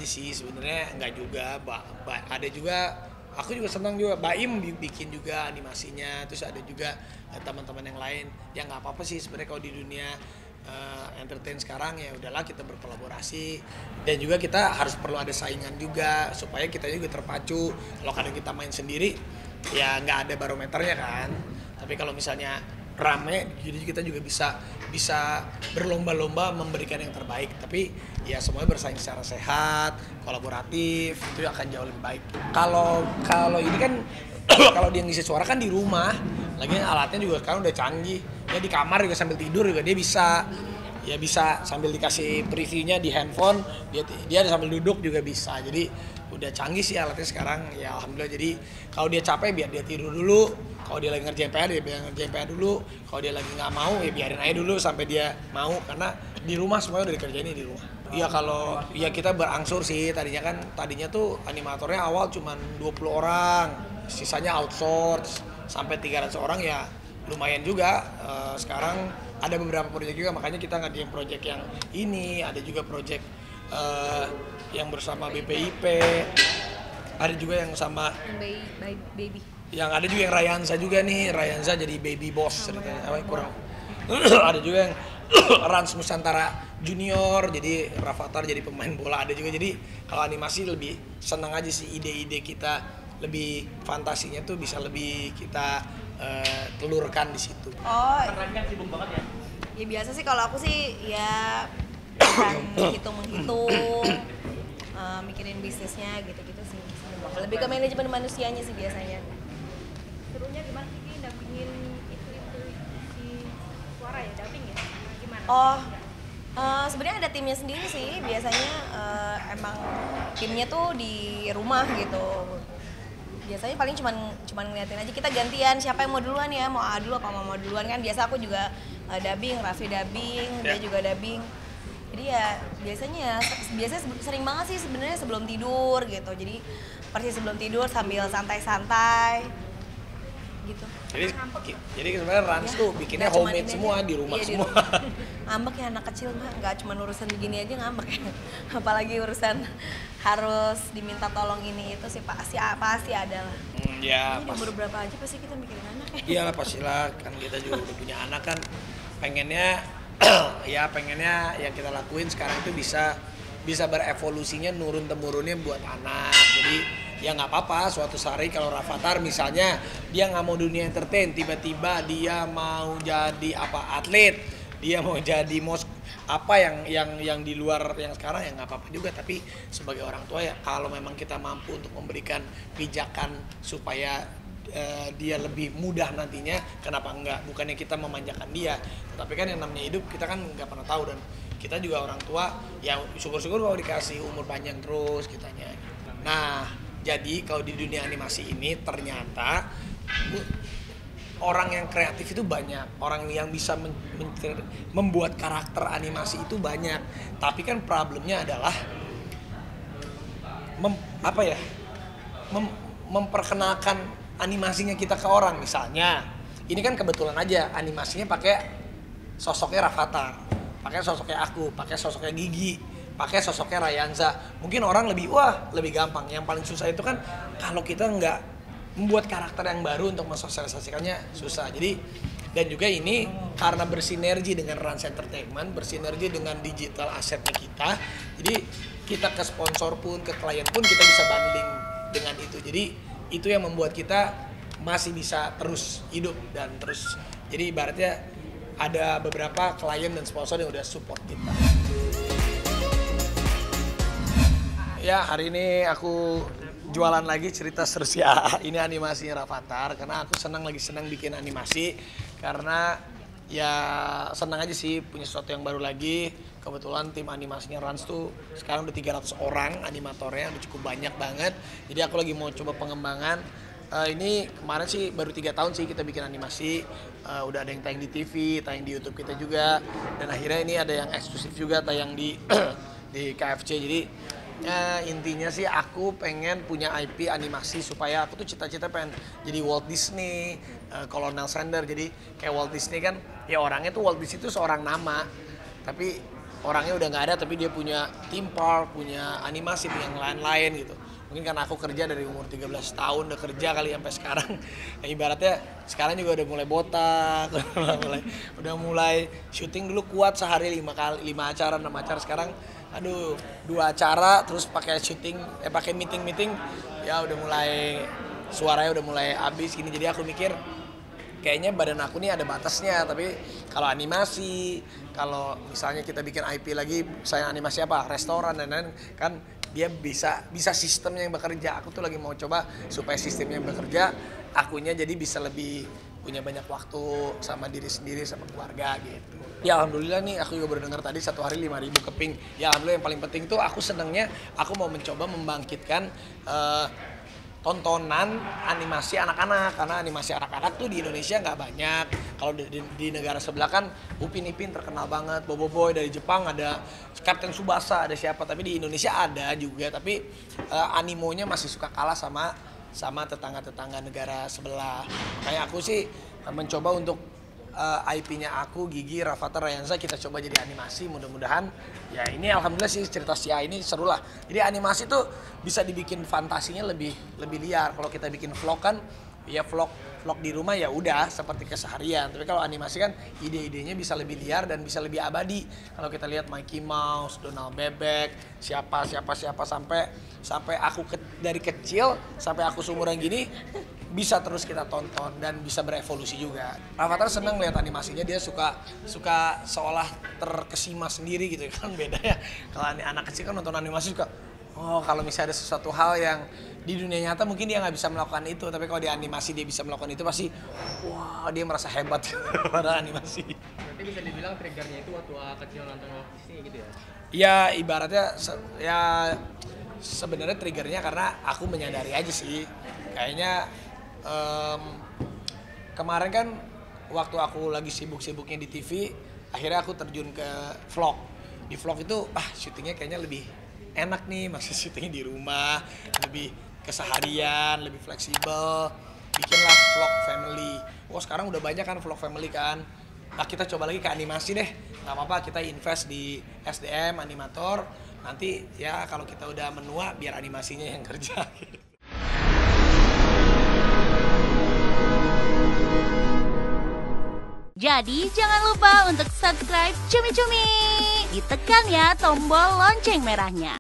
aja sih sebenarnya, nggak juga. Ada juga, aku juga senang juga. Baim bikin juga animasinya, terus ada juga teman-teman yang lain. Ya nggak apa-apa sih sebenarnya kalau di dunia entertain sekarang, ya udahlah kita berkolaborasi, dan juga kita harus perlu ada saingan juga supaya kita juga terpacu. Kalau kadang kita main sendiri ya nggak ada barometernya kan, tapi kalau misalnya rame jadi kita juga bisa berlomba-lomba memberikan yang terbaik, tapi ya semuanya bersaing secara sehat, kolaboratif, itu akan jauh lebih baik. Kalau ini kan kalau dia ngisi suara kan di rumah, lagi alatnya juga sekarang udah canggih, ya di kamar juga sambil tidur juga dia bisa, ya bisa sambil dikasih previewnya di handphone, dia sambil duduk juga bisa. Jadi udah canggih sih alatnya sekarang, ya alhamdulillah. Jadi kalau dia capek biar dia tidur dulu, kalau dia lagi ngerjain PR dia biar ngerjain PR dulu, kalau dia lagi nggak mau ya biarin aja dulu sampai dia mau, karena di rumah semuanya udah dikerjain di rumah. Iya, kalau ya kita berangsur sih, tadinya tuh animatornya awal cuman 20 orang, sisanya outsource sampai 300 orang, ya lumayan juga. Sekarang ada beberapa proyek juga, makanya kita ngerjain proyek yang ini, ada juga proyek yang bersama BPIP, ada juga yang sama baby. Yang ada juga yang Rayansa juga nih, Rayansa jadi baby boss ceritanya, kurang. Ada juga yang Rans Nusantara Junior, jadi Rafathar jadi pemain bola, ada juga. Jadi kalau animasi lebih senang aja sih, ide-ide kita lebih fantasinya tuh bisa lebih kita telurkan di situ. Oh, kan sibuk banget ya? ya biasa sih kalau aku sih ya menghitung, mikirin bisnisnya gitu-gitu sih. Lebih ke manajemen manusianya sih biasanya. Serunya gimana sih dampingin itu si suara ya, dubbing ya? Gimana? Oh, sebenarnya ada timnya sendiri sih. Biasanya emang timnya tuh di rumah gitu. Biasanya paling cuman ngeliatin aja, kita gantian siapa yang mau duluan ya, mau A dulu apa mau duluan kan. Biasa aku juga dubbing, Raffi dubbing, dia juga dubbing. Jadi ya biasanya sering banget sih sebenarnya sebelum tidur gitu. Jadi persis sebelum tidur sambil santai-santai gitu. Jadi sebenarnya Rans tuh bikinnya homemade semua di rumah semua. Ngambek ya anak kecil mah, nggak cuma urusan begini aja ngambek ya. Apalagi urusan harus diminta tolong ini itu sih pasti ada lah. Ya Ini umur berapa aja pasti kita mikirin anak ya. Iya lah, pastilah, kan kita juga udah punya anak kan, pengennya pengennya yang kita lakuin sekarang itu bisa berevolusinya nurun temurunnya buat anak. Jadi ya nggak apa-apa suatu hari kalau Rafathar misalnya dia nggak mau dunia entertain, tiba-tiba dia mau jadi atlet, dia mau jadi apa yang di luar yang sekarang, ya nggak apa-apa juga. Tapi sebagai orang tua ya kalau memang kita mampu untuk memberikan pijakan supaya dia lebih mudah nantinya, kenapa enggak? Bukannya kita memanjakan dia, tapi kan yang namanya hidup kita kan nggak pernah tahu, dan kita juga orang tua ya syukur-syukur kalau dikasih umur panjang terus kitanya. Nah, jadi kalau di dunia animasi ini ternyata orang yang kreatif itu banyak, orang yang bisa membuat karakter animasi itu banyak. Tapi kan problemnya adalah memperkenalkan animasinya kita ke orang. Misalnya ini kan kebetulan aja animasinya pakai sosoknya Rafathar, pakai sosoknya aku, pakai sosoknya Gigi, pakai sosoknya Rayansa. Mungkin orang lebih gampang. Yang paling susah itu kan kalau kita nggak membuat karakter yang baru untuk mensosialisasikannya, susah. Jadi dan juga ini karena bersinergi dengan Rans Entertainment, bersinergi dengan digital asetnya kita, jadi kita ke sponsor pun, ke klien pun kita bisa banding dengan itu. Jadi itu yang membuat kita masih bisa terus hidup dan terus. Jadi ibaratnya ada beberapa klien dan sponsor yang udah support kita. Ya, hari ini aku jualan lagi cerita seru ya. Ini animasinya Rafathar karena aku lagi senang bikin animasi, karena ya senang aja sih punya sesuatu yang baru lagi. Kebetulan tim animasinya Rans tuh sekarang udah 300 orang animatornya, udah cukup banyak banget. Jadi aku lagi mau coba pengembangan. Ini kemarin sih baru 3 tahun sih kita bikin animasi, udah ada yang tayang di TV, tayang di YouTube kita juga, dan akhirnya ini ada yang eksklusif juga tayang di di KFC. Jadi intinya sih aku pengen punya IP animasi, supaya aku tuh cita-cita pengen jadi Walt Disney, Colonel Sanders. Jadi kayak Walt Disney kan ya orangnya tuh Walt Disney itu seorang nama, tapi orangnya udah nggak ada tapi dia punya theme park, punya animasi yang lain-lain gitu. Mungkin karena aku kerja dari umur 13 tahun, udah kerja kali sampai sekarang. Nah, ibaratnya sekarang juga udah mulai botak, udah mulai syuting dulu kuat sehari 5 acara, 6 acara. Sekarang aduh 2 acara terus pakai syuting, pakai meeting ya udah mulai suaranya udah mulai habis gini. Jadi aku mikir kayaknya badan aku nih ada batasnya, tapi kalau animasi, kalau misalnya kita bikin IP lagi, saya animasi apa, restoran dan lain-lain, kan dia bisa sistemnya yang bekerja. Aku tuh lagi mau coba supaya sistemnya yang bekerja, akunya jadi bisa lebih punya banyak waktu sama diri sendiri, sama keluarga gitu. Ya alhamdulillah nih, aku juga baru dengar tadi 1 hari 5.000 keping. Ya alhamdulillah, yang paling penting tuh aku senengnya, aku mau mencoba membangkitkan tontonan animasi anak-anak, karena animasi anak-anak tuh di Indonesia nggak banyak. Kalau di negara sebelah kan Upin Ipin terkenal banget, Bobo Boy dari Jepang ada, Captain Tsubasa ada siapa, tapi di Indonesia ada juga, tapi animonya masih suka kalah sama tetangga-tetangga negara sebelah. Makanya aku sih mencoba untuk IP-nya aku, Gigi, Rafathar, Rayansa, kita coba jadi animasi. Mudah-mudahan ya ini alhamdulillah sih cerita si A ini seru lah. Jadi animasi tuh bisa dibikin fantasinya lebih liar. Kalau kita bikin vlog kan ya vlog di rumah ya udah seperti keseharian. Tapi kalau animasi kan ide-idenya bisa lebih liar dan bisa lebih abadi. Kalau kita lihat Mickey Mouse, Donald Bebek, siapa sampai aku dari kecil sampai aku seumuran gini bisa terus kita tonton dan bisa berevolusi juga. Rafathar seneng lihat animasinya, dia suka seolah terkesima sendiri gitu kan, beda ya. Kalau anak kecil kan nonton animasi suka, oh kalau misalnya ada sesuatu hal yang di dunia nyata mungkin dia nggak bisa melakukan itu, tapi kalau di animasi dia bisa melakukan itu pasti, wah dia merasa hebat pada animasi. Berarti bisa dibilang triggernya itu waktu kecil nonton Walt Disney gitu ya? Ya ibaratnya ya sebenarnya triggernya karena aku menyadari aja sih, kayaknya kemarin kan waktu aku lagi sibuk-sibuknya di TV, akhirnya aku terjun ke vlog. Di vlog itu syutingnya kayaknya lebih enak nih, masih syutingnya di rumah, lebih keseharian, lebih fleksibel. Bikinlah vlog family. Oh sekarang udah banyak kan vlog family kan. Nah kita coba lagi ke animasi deh. Nggak apa-apa, kita invest di SDM animator. Nanti ya kalau kita udah menua biar animasinya yang kerja. Jadi jangan lupa untuk subscribe Cumi Cumi. Ditekan ya tombol lonceng merahnya.